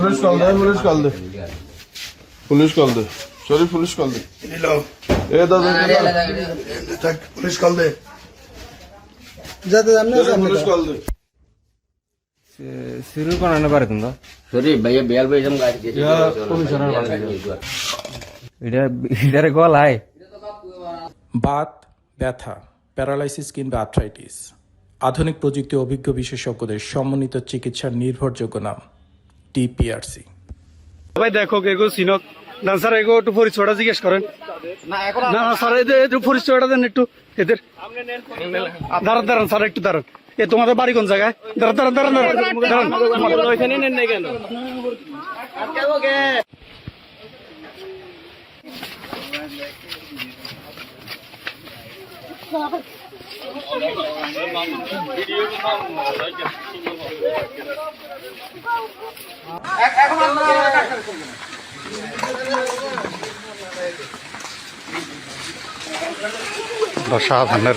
Police call দে, police call দে, police call দে, শরীফ police call দে। এ দাদা police call দে, police call দে। শুরু করানো পারে তোমরা সরি ভাইয়া বেয়াল ভাই এরকম গাড়ি এটারে গলায় বাত, ব্যথা, প্যারালাইসিস কিংবা আর্থ্রাইটিস, আধুনিক প্রযুক্তি অভিজ্ঞ বিশেষজ্ঞদের সমন্বিত চিকিৎসার নির্ভরযোগ্য নাম টিপিআরসি। ভাই দেখো এগো সিনক না স্যার এগো একটু পরিচয়টা জিজ্ঞেস করেন না স্যার এদের একটু পরিচয়টা দেন একটু এদের দাঁড়ান দাঁড়ান স্যার একটু দাঁড়ান এ তোমাদের বাড়ি কোন জায়গায় দাঁড়ান দাঁড়ান দাঁড়ান দাঁড়ান ওইখানে নেন না কেন সাবধানে